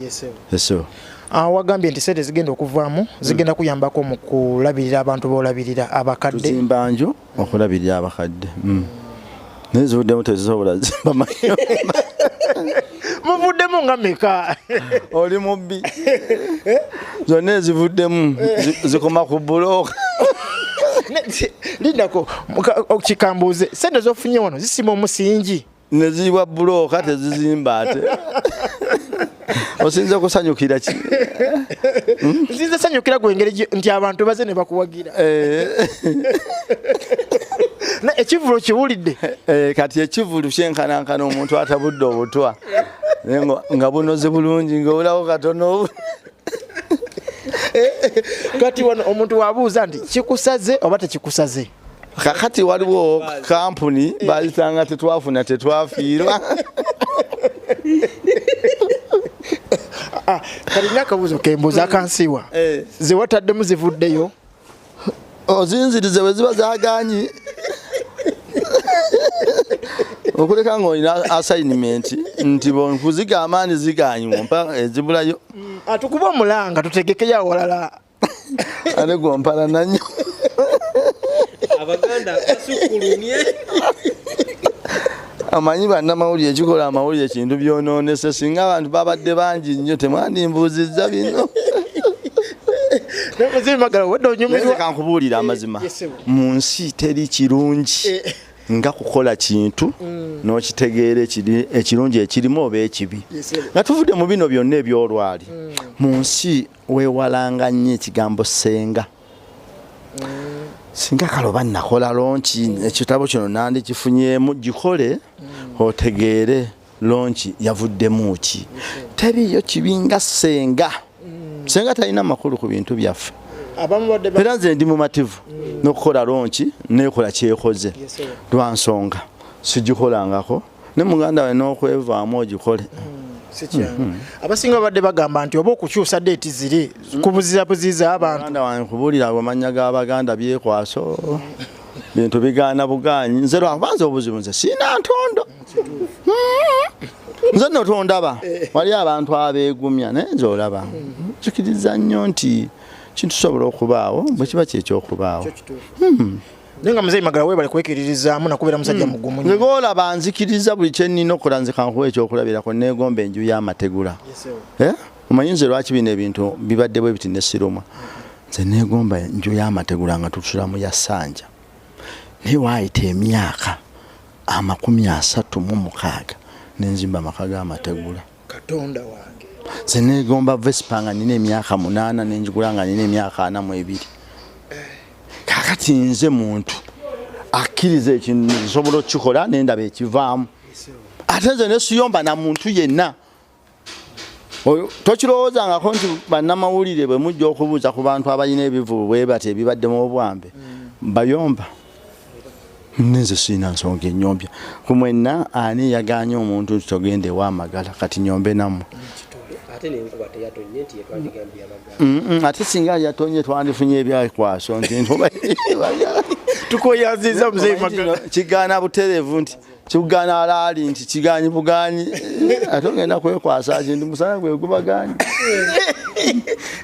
Yeso. Wagambye nti sente zigenda okuvaamu zigenda kuyambako mu kulabirira abantu boolabirira abakadde. Tuzimba nju okulabirira abakadde. Nezivuddemu tezisobola zimba mayumba. Muvuddemu nga meka. Oli mubbi. Zonna ezivuddemu zikoma ku bulooka. Lindako kikambuuze sente z'ofunye wano zisima omusingi. Neziibwa bulooka tezizimba ate. Osinza kusanyukira ki? Nsinza sanyukira gwengeri nti abantu baze ne bakuwagira. Ekivulu kiwulidde. Kati ekivulu kyenkanankana omuntu atabudde obutwa. Nga bunoze bulungi ng'obulawo katono. Kati wano omuntu wabuuza nti kikusaze oba tekikusaze? Kakati waliwo kampuni bazitanga tetwafuna tetwafiirwa. Kalina akabuuzo kembuuza akansiwa. Ze wataddemu zivuddeyo? Ozinzirize bwe ziba zaganyi. Okuleka ng'olina assignment nti bonkuziga amaani ziganywa mpa ezibulayo. Atukuba omulanga tutegekeyo awalala. Ane gwompala nanyo. Abaganda basukulumye. Amanyi bannamawulire ekikola amawulire ekintu byonoonese singa abantu babadde bangi nnyo temwandimbuuzizza bino. Kankubuulira amazima mu nsi teri kirungi nga kukola kintu n'okitegeera ekirungi ekirimu oba ekibi. Nga tuvudde mu bino byonna ebyolwali mu nsi weewalanga nnyo ekigambo senga. Singa kaloba nakola lonchi ekitabo kino nandikifunyeemu gikole otegeere lonchi yavuddemu ki. Teriyo kibinga senga. Senga talina makulu ku bintu byaffe. Era nze ndi mumativu n'okukola lonchi nekola kyekoze lwa nsonga sigikolangako ne muganda we n'okwevaamu ogikole. Abasinga badde bagamba nti oba okukyusa date ziri kubuziza abantu. Baganda wange kubuulira amanya g'Abaganda byekwaso bintu bigaana bugaanyi nze lwakubanza obuzibu nze sina ntondo. Nze nno tondaba wali abantu abeegumya naye nze olaba kikiriza nnyo nti kintu kisobola okubaawo bwe kiba kyekyokubaawo. Nenga mzee Magala webale kwekiririzaamu nakubeera musajja mugumu. Ngolaba nzikiriza buli kye nnina okukola nze kankuwa ekyokulabirako neegomba enju y'amategula. Omanyi nze lwaki bino ebintu bibadde bwe biti ne sirumwa. Nze neegomba enju y'amategula nga tutusulamu ya ssanja. Naye waayita emyaka 36 nenzimba amaka g'amategula. Katonda wange. Nze neegomba Vespa nga nina emyaka 8 nenjigula nga nina emyaka 42. Kakati nze muntu akkiriza ekintu nsobola okukikola n'endaba ekivaamu. Ate nze nesiyomba na muntu yenna. Tokirowoozangako nti bannamawulire bwe mujja okubuuza ku bantu abalina ebivubu bwe bati ebibaddemu obwambe bayomba. Nze sirina nsonga enyombya. Ku mwenna ani yaganye omuntu nti togende ewaamagala kati nyombe nammwe. Ate n'enkuba teyatonye nti yetwandigambye Abaganda. Ate singa yatonye twandifunye ebyakwaso nti ntoba tukoyaziza mzee Magala. Kigaana buterevu nti kigana alaali nti kiganyi buganyi ate ogenda kwekwasa kintu musana gwe gubaganye.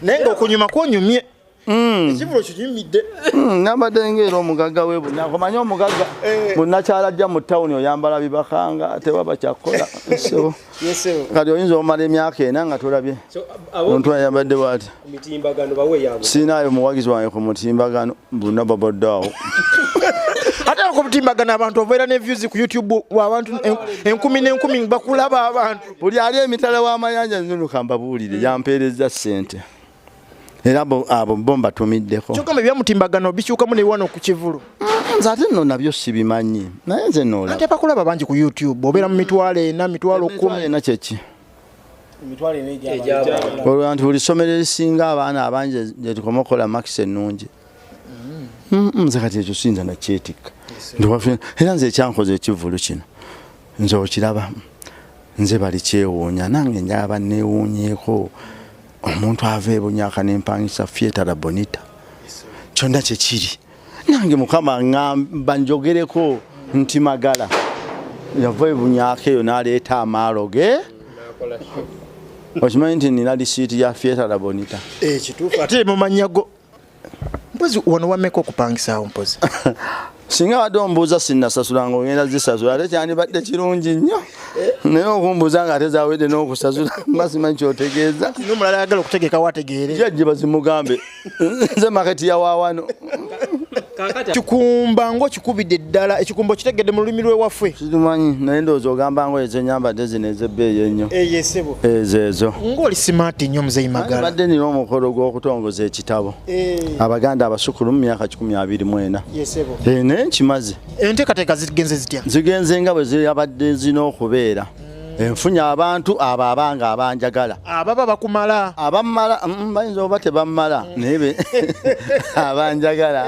Nenga okunyuma kwonyumye. Ekivulo kinyumidde. Nabadde ngero omugaga we bunakomanya omugaga bunakyala ajja mu town oyambala bibakanga tewaba kyakola. So kati oyinza omala emyaka ena nga tolabye omuntu ayambadde bw'ati. Mitimbagano bawe yabo. Sinaayo muwagizi wange ku mutimbagano buna babaddeawo. Ate ku mutimbagano abantu obeera ne views ku YouTube abantu 10,000 bakulaba abantu. Buli ali emitala w'amayanja nnunuka mbabuulire yampeereza ssente. Era abo bomba tumiddeko. Kyokka bya mutimbagano bikyukamu ne wano ku kivulu. Nze ate nno nabyo sibimanyi. Naye nze nno ate bakulaba bangi ku YouTube obeera mu mitwalo ena mitwalo 10 na kyeki. Mitwalo ena ejaba. Olwanti buli ssomero erisinga abaana abangi gye tukoma okukola makisi ennungi. Nze kati ekyo sinza nakyetikka. Era nze ekyankoze ekivulu kino nze okiraba nze bali kyewuunya nange njaba neewuunyeeko omuntu ava ebunyaka n'empangisa Fieta Bonita kyonna kyekiri nange mukama ngamba njogereko nti Magala yava ebunyaka eyo n'aleeta amaalo ge okimanyi nti nina lisiiti ya Fiatala Bonita kituufu ate mumanyago mpozi wano wameka okupangisaawo mpozi singa wadde ombuuza sinnasasula ng'ogenda zisasula ate kyandibadde kirungi nnyo naye okumbuuza ng'ate zawedde n'okusasula masimanyi kyotegeeza n'omulala ayagala okutegeka wategeere jajje bazimugambe nze maketi ya waawano kikumba ng'okikubidde eddala ekikumba kitegedde mu lulimi lw'ewaffe kirumanyi naye ndowooza ogamba ngo ezo nyambadde zino ez'ebbeeyi ennyo eyesebo ezo ng'oli simaati nnyo muzeyi magala badde nina omukolo gw'okutongoza ekitabo abaganda abasukulu mu myaka 24 yesebo naye nkimaze enteekateeka zigenze zitya zigenze nga bwe zirabadde zina okubeera enfunye abantu abo abanga abanjagala ababa bakumala abamala bayinza oba tebammala naye abanjagala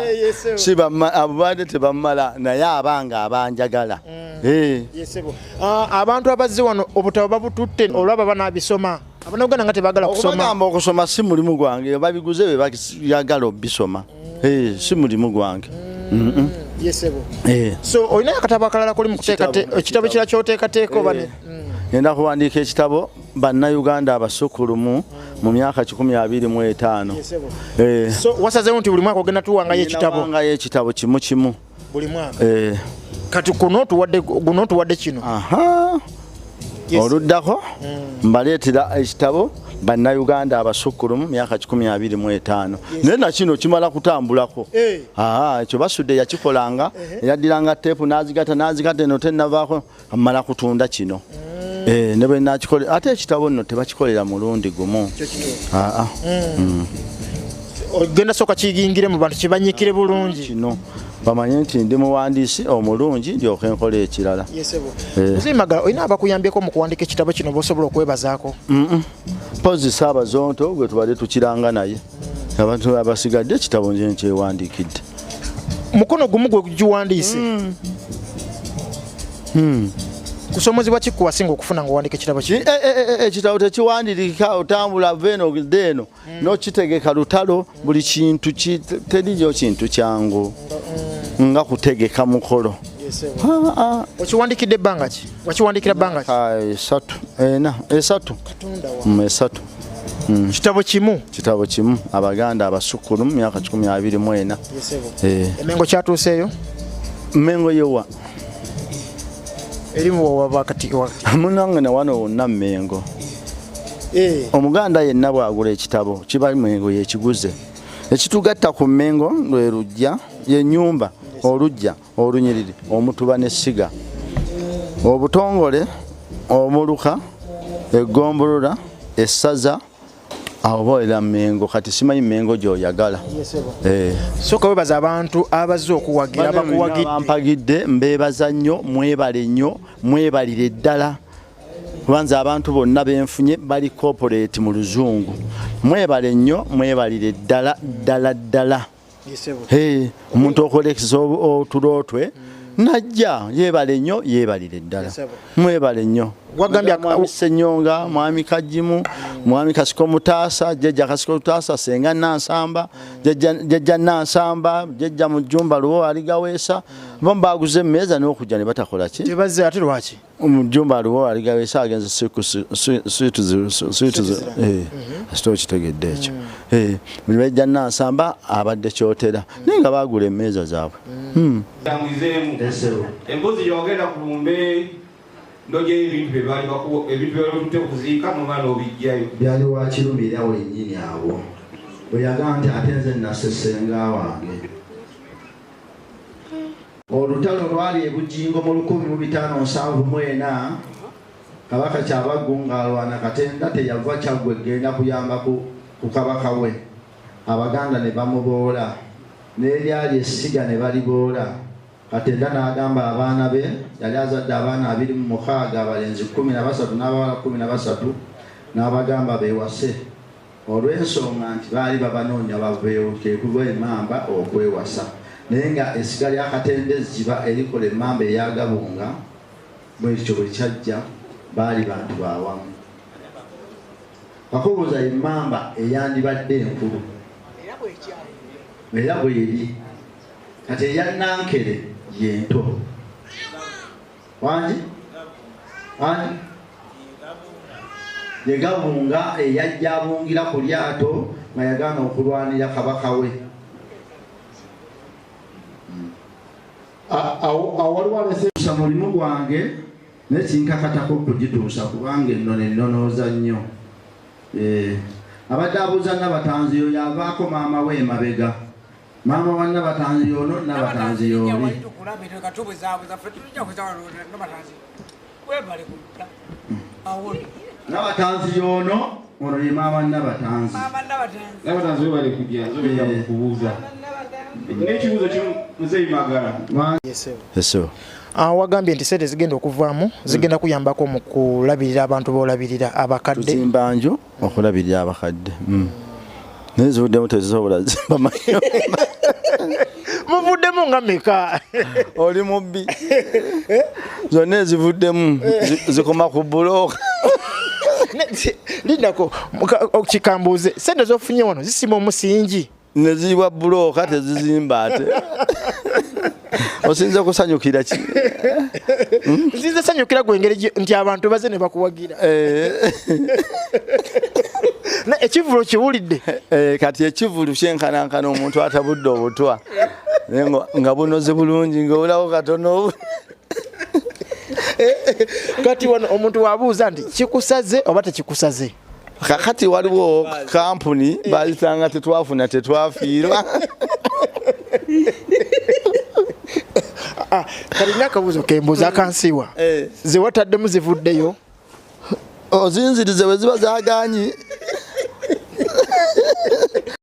si abo badde tebammala naye abanga abanjagala abantu abazze wano obutabo babututte olwaba banaabisoma abanaganda nga tebagala kusoma okubagamba okusoma si mulimu gwange babiguze be bayagala obisoma si mulimu gwange yesebo so olina akatabo akalala kuli mu kuteeka ekitabo kira kyoteekateeka oba ngenda kuwandiika ekitabo bannayuganda abasukulumu mu myaka 25 so wasazeewo nti buli mwaka ogenda tuwangayo ekitabo kimu buli mwaka kati guno tuwadde kino oluddako mbaleetera ekitabo bannayuganda abasukulumu myaka 25 naye nakino kimala kutambulako ekyo basudde yakikolanga yaddiranga teepu n'azigata eno tennavaako amala kutunda kino ne bwe nakikole ate ekitabo nno tebakikolera mulundi gumu ogenda soka kiyingire mu bantu kibanyikire bulungi kino bamanye nti ndi muwandiisi omulungi ndyoke enkola ekirala magala olina abakuyambyeko mu kuwandika ekitabo kino bosobola okwebazaako pozi Saabazonto gwe tubadde tukiranga naye abantu abasigadde ekitabo nje nkyewandiikidde mukono gumu gwe giwandiise kusomozebwa kikuwasinga okufuna ng'owandika ekitabo kino ekitabo tekiwandirika otambula veno deno n'okitegeka lutalo buli kintu teriyo kintu kyangu nga kutegeka mukolo okiwandikidde ebbanga ki wakiwandikira bbanga ki esatu kitabo kimu abaganda abasukulu mu myaka 24 emengo kyatuuseeyo mengo yewa erimu wakati munange na wano wonna Mmengo omuganda yenna bwagula ekitabo kiba Mmengo yekiguze ekitugatta ku Mmengo lwe lujja y'ennyumba olujja olunyiriri omutuba n'essiga obutongole omuluka eggombolola essaza awo boolera Mmengo kati simanyi Mmengo gy'oyagala soka webaza abantu abazze okuwagira bampagidde mbeebaza nnyo mwebalire ddala kubanza abantu bonna benfunye bali corporate mu luzungu mwebale nnyo mwebalire ddala omuntu okolekisa otulotwe najja yeebale nnyo yeebalire ddala mwebale nnyo mwami Ssenyonga mwami Kajimu mwami Kasiko Mutaasa jjajja Kasiko Mutaasa senga Nansamba jjajja Nansamba jjajja Mujumba Luwo aligaweesa bo baguze emmeeza n'okujja ne batakola ki tebazze ate lwaki Mujumba Luwo aligaweesa agenze sito kitegedde ekyo buli bajja Nansamba abadde kyotera naye nga baagula emmeeza zaabwe embuzi yogenda ku lumbe ndoje ebintu byebali kuziika mwana obijjayo byali wakirumira wennyini awo bwe yagamba nti ate nze nasesenga wange olutalo lwali ebujingo mu 1574 kabaka Kyabaggu ng'alwana Katenda teyava Kyaggwe genda kuyamba ku kabaka we abaganda ne bamuboola n'eryali essiga ne baliboola Katenda n'agamba abaana be yali azadde abaana 26 abalenzi 13 n'abawala 13 n'abagamba beewase olw'ensonga nti baali babanoonya baveewo kyekuva emmamba okwewasa naye nga essiga lya Katenda ezziba erikola emmamba eyagabunga bwekityo bwe kyajja baali bantu bawamu bakoboza emmamba eyandibadde enkulu era bweri kati eya Nankere yento wangi yegabunga eyajja abungira ku lyato nga yagaana okulwanira kabaka we. Awaliwalesa mulimu gwange nekinkakatako okugituusa kubanga ennono ennonooza nnyo. Abadde abuuza Nabatanzi oyo yavaako maama we emabega. Maama wa Nabatanzi ono Nabatanzi y'oli. Nabatanzi y'ono ono ye maama Nabatanzi. Nabatanzi we bali kujja nzo kubuuza. N'ekibuuzo kimu Muzeeyi Magala. Eso. Wagambye nti sente zigenda okuvaamu zigenda kuyambako mu kulabirira abantu boolabirira abakadde. Tuzimba nju okulabirira abakadde. Nezivuddemu tezisobola zimba mayumba. Muvuddemu nga meka? Oli mubbi. Zonna ezivuddemu zikoma ku bulooka. Lindako kikambuuze sente z'ofunye wano zisima omusingi. Neziibwa bulooka tezizimba ate. Osinza kusanyukira ki? Nsinza sanyukira gwengeri nti abantu baze ne bakuwagira. Ekivulu kiwulidde. Kati ekivulu kyenkanankana omuntu atabudde obutwa. Nga bunoze bulungi ng'obulawo katono. Kati wano omuntu wabuuza nti kikusaze oba tekikusaze? Kakati waliwo kampuni bazitanga tetwafuna tetwafiirwa. Kalina akabuuzo kembuuza akansiwa. Ze wataddemu zivuddeyo? Ozinzirize bwe ziba zaagaanyi